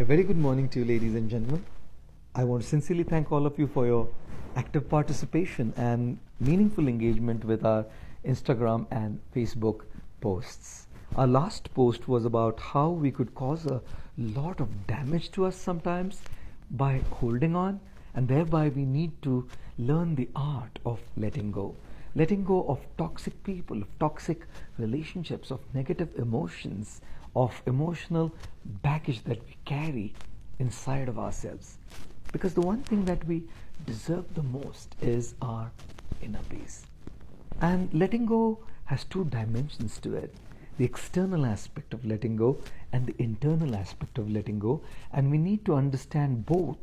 A very good morning to you, ladies and gentlemen. I want to sincerely thank all of you for your active participation and meaningful engagement with our Instagram and Facebook posts. Our last post was about how we could cause a lot of damage to us sometimes by holding on, and thereby we need to learn the art of letting go. Letting go of toxic people, of toxic relationships, of negative emotions, of emotional baggage that we carry inside of ourselves. Because the one thing that we deserve the most is our inner peace. And letting go has two dimensions to it: the external aspect of letting go and the internal aspect of letting go. And we need to understand both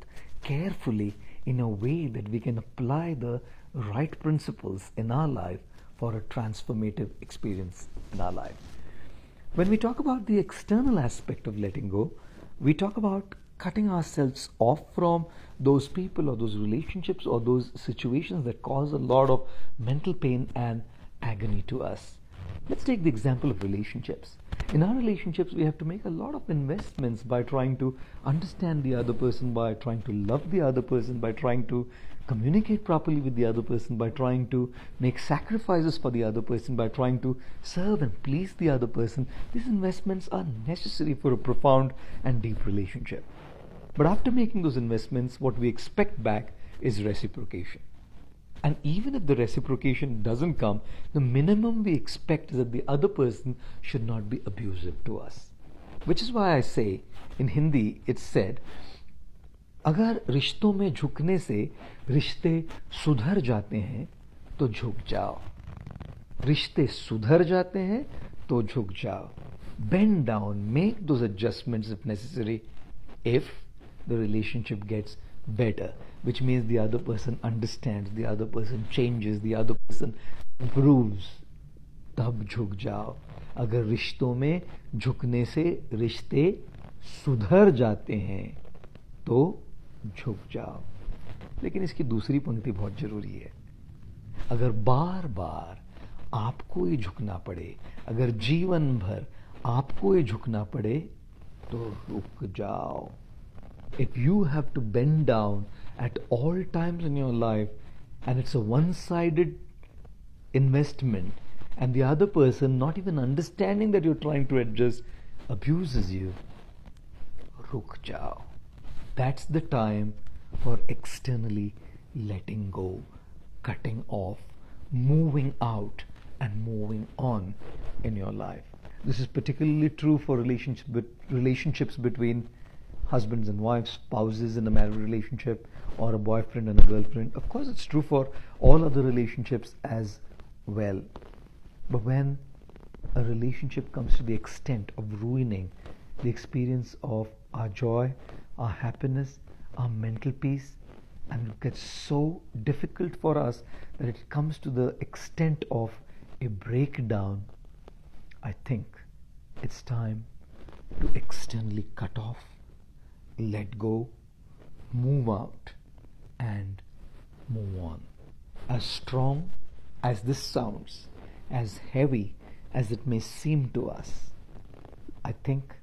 carefully in a way that we can apply the right principles in our life for a transformative experience in our life. When we talk about the external aspect of letting go, we talk about cutting ourselves off from those people or those relationships or those situations that cause a lot of mental pain and agony to us. Let's take the example of relationships. In our relationships, we have to make a lot of investments by trying to understand the other person, by trying to love the other person, by trying to communicate properly with the other person, by trying to make sacrifices for the other person, by trying to serve and please the other person. These investments are necessary for a profound and deep relationship. But after making those investments, what we expect back is reciprocation. And even if the reciprocation doesn't come, the minimum we expect is that the other person should not be abusive to us. Which is why I say, in Hindi, it's said, अगर रिश्तों में झुकने से रिश्ते सुधर जाते हैं तो झुक जाओ. रिश्ते सुधर जाते हैं तो झुक जाओ. Bend down, make those adjustments if necessary, if the relationship gets better, which means the other person understands, the other person changes, the other person improves. तब झुक जाओ. अगर रिश्तों में झुकने से रिश्ते सुधर जाते हैं तो झुक जाओ. लेकिन इसकी दूसरी पंक्ति बहुत जरूरी है. अगर बार बार आपको ही झुकना पड़े, अगर जीवन भर आपको ही झुकना पड़े तो रुक जाओ. If you have to bend down at all times in your life and it's a one-sided investment and the other person, not even understanding that you're trying to adjust, abuses you, ruk jao. That's the time for externally letting go, cutting off, moving out and moving on in your life. This is particularly true for relationships between husbands and wives, spouses in a married relationship, or a boyfriend and a girlfriend. Of course, it's true for all other relationships as well. But when a relationship comes to the extent of ruining the experience of our joy, our happiness, our mental peace, and it gets so difficult for us that it comes to the extent of a breakdown, I think it's time to externally cut off, let go, move out, and move on. As strong as this sounds, as heavy as it may seem to us, I think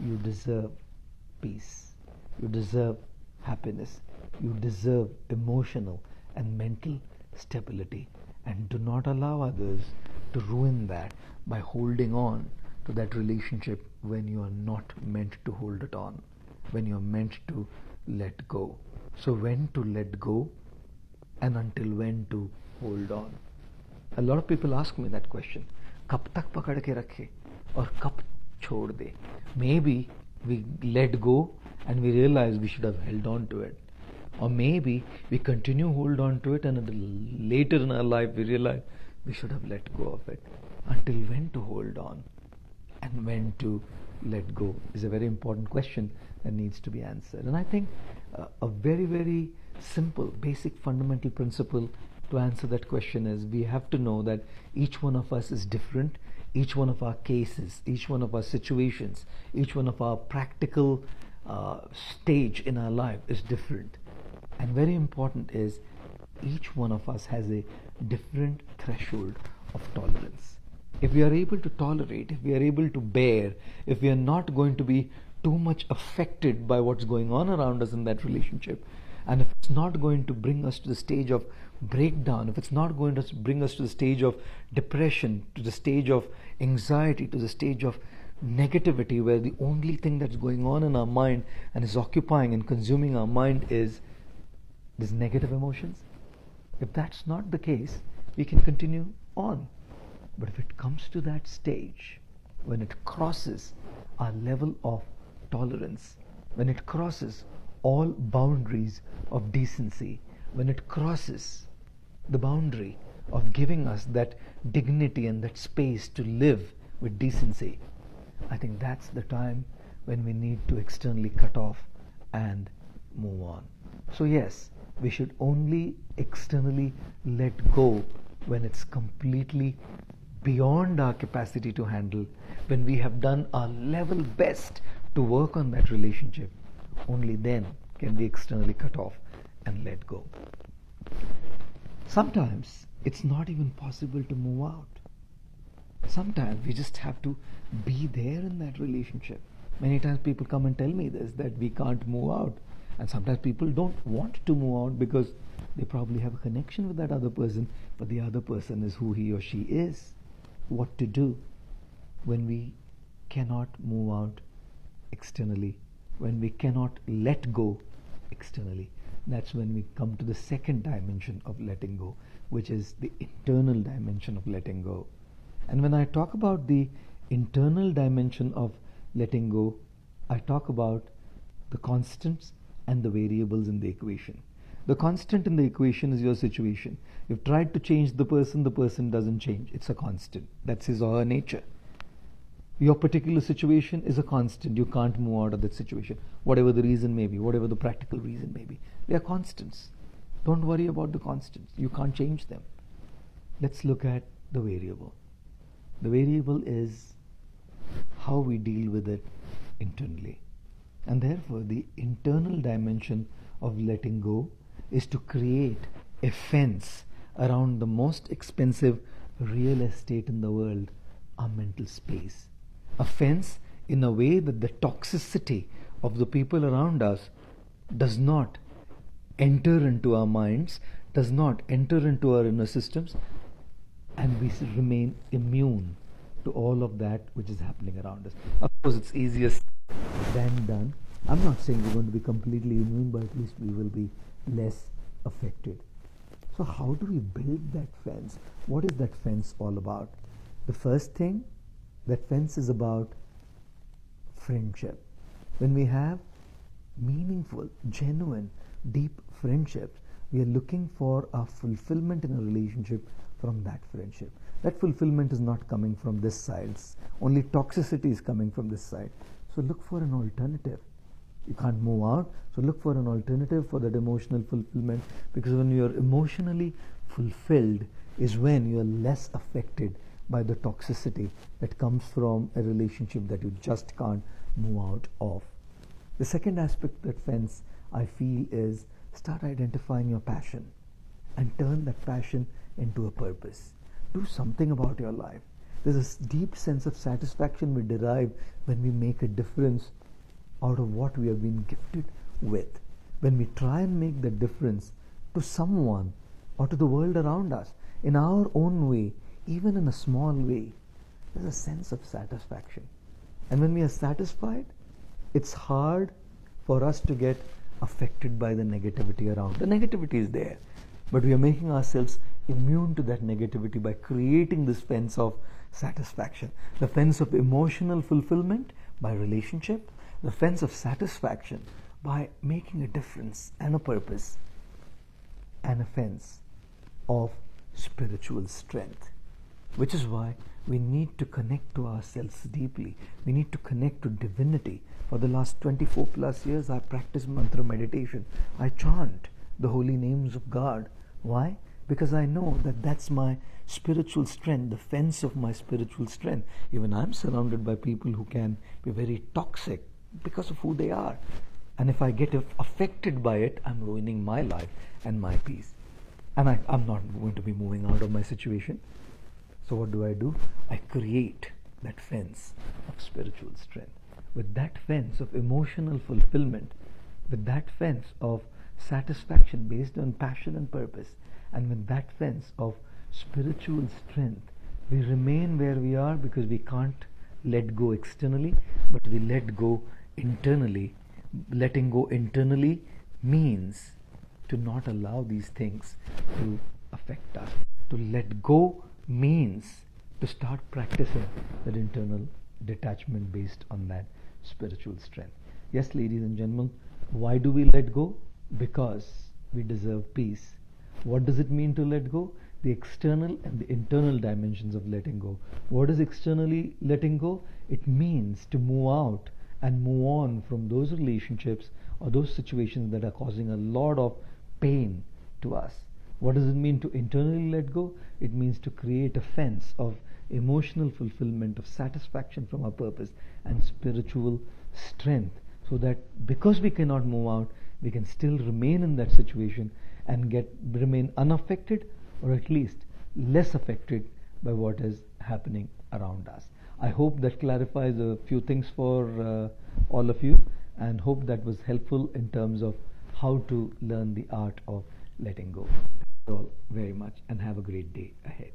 you deserve peace. You deserve happiness. You deserve emotional and mental stability. And do not allow others to ruin that by holding on to that relationship when you are not meant to hold it on, when you're meant to let go. So when to let go and until when to hold on. A lot of people ask me that question. कब तक पकड़ के रखे और कब छोड़ दे? Maybe we let go and we realize we should have held on to it. Or maybe we continue hold on to it and later in our life we realize we should have let go of it. Until when to hold on and when to let go is a very important question that needs to be answered. And I think a very, very simple, basic, fundamental principle to answer that question is we have to know that each one of us is different. Each one of our cases, each one of our situations, each one of our practical stage in our life is different. And very important is each one of us has a different threshold of tolerance. If we are able to tolerate, if we are able to bear, if we are not going to be too much affected by what's going on around us in that relationship, and if it's not going to bring us to the stage of breakdown, if it's not going to bring us to the stage of depression, to the stage of anxiety, to the stage of negativity, where the only thing that's going on in our mind and is occupying and consuming our mind is these negative emotions, if that's not the case, we can continue on. But if it comes to that stage, when it crosses our level of tolerance, when it crosses all boundaries of decency, when it crosses the boundary of giving us that dignity and that space to live with decency, I think that's the time when we need to externally cut off and move on. So yes, we should only externally let go when it's completely beyond our capacity to handle, when we have done our level best to work on that relationship. Only then can we externally cut off and let go. Sometimes it's not even possible to move out. Sometimes we just have to be there in that relationship. Many times people come and tell me this, that we can't move out. And sometimes people don't want to move out because they probably have a connection with that other person, but the other person is who he or she is. What to do when we cannot move out externally, when we cannot let go externally? That's when we come to the second dimension of letting go, which is the internal dimension of letting go. And when I talk about the internal dimension of letting go, I talk about the constants and the variables in the equation. The constant in the equation is your situation. You've tried to change the person doesn't change. It's a constant. That's his or her nature. Your particular situation is a constant. You can't move out of that situation. Whatever the reason may be, whatever the practical reason may be. They are constants. Don't worry about the constants. You can't change them. Let's look at the variable. The variable is how we deal with it internally. And therefore, the internal dimension of letting go is to create a fence around the most expensive real estate in the world, our mental space. A fence in a way that the toxicity of the people around us does not enter into our minds, does not enter into our inner systems, and we remain immune to all of that which is happening around us. Of course, it's easier than done. I'm not saying we're going to be completely immune, but at least we will be less affected. So how do we build that fence? What is that fence all about? The first thing, that fence is about friendship. When we have meaningful, genuine, deep friendships, we are looking for our fulfillment in a relationship from that friendship. That fulfillment is not coming from this side. Only toxicity is coming from this side. So look for an alternative. You can't move out, so look for an alternative for that emotional fulfillment, because when you are emotionally fulfilled is when you are less affected by the toxicity that comes from a relationship that you just can't move out of. The second aspect of that fence, I feel, is start identifying your passion and turn that passion into a purpose. Do something about your life. There's a deep sense of satisfaction we derive when we make a difference out of what we have been gifted with. When we try and make the difference to someone or to the world around us in our own way, even in a small way, there's a sense of satisfaction. And when we are satisfied, it's hard for us to get affected by the negativity around. The negativity is there, but we are making ourselves immune to that negativity by creating this fence of satisfaction. The fence of emotional fulfillment by relationship, the fence of satisfaction by making a difference and a purpose, and a fence of spiritual strength. Which is why we need to connect to ourselves deeply. We need to connect to divinity. For the last 24 plus years, I practice mantra meditation. I chant the holy names of God. Why? Because I know that that's my spiritual strength, the fence of my spiritual strength. Even I'm surrounded by people who can be very toxic because of who they are. And if I get affected by it, I'm ruining my life and my peace. And I'm not going to be moving out of my situation. So what do? I create that fence of spiritual strength. with that fence of emotional fulfillment, with that fence of satisfaction based on passion and purpose, and with that fence of spiritual strength, we remain where we are because we can't let go externally, but we let go internally. Letting go internally means to not allow these things to affect us. To let go means to start practicing that internal detachment based on that spiritual strength. Yes, ladies and gentlemen, why do we let go? Because we deserve peace. What does it mean to let go? The external and the internal dimensions of letting go. What is externally letting go? It means to move out and move on from those relationships or those situations that are causing a lot of pain to us. What does it mean to internally let go? It means to create a fence of emotional fulfillment, of satisfaction from our purpose and spiritual strength, so that because we cannot move out, we can still remain in that situation and remain unaffected, or at least less affected by what is happening around us. I hope that clarifies a few things for all of you, and hope that was helpful in terms of how to learn the art of letting go. Thank you all very much, and have a great day ahead.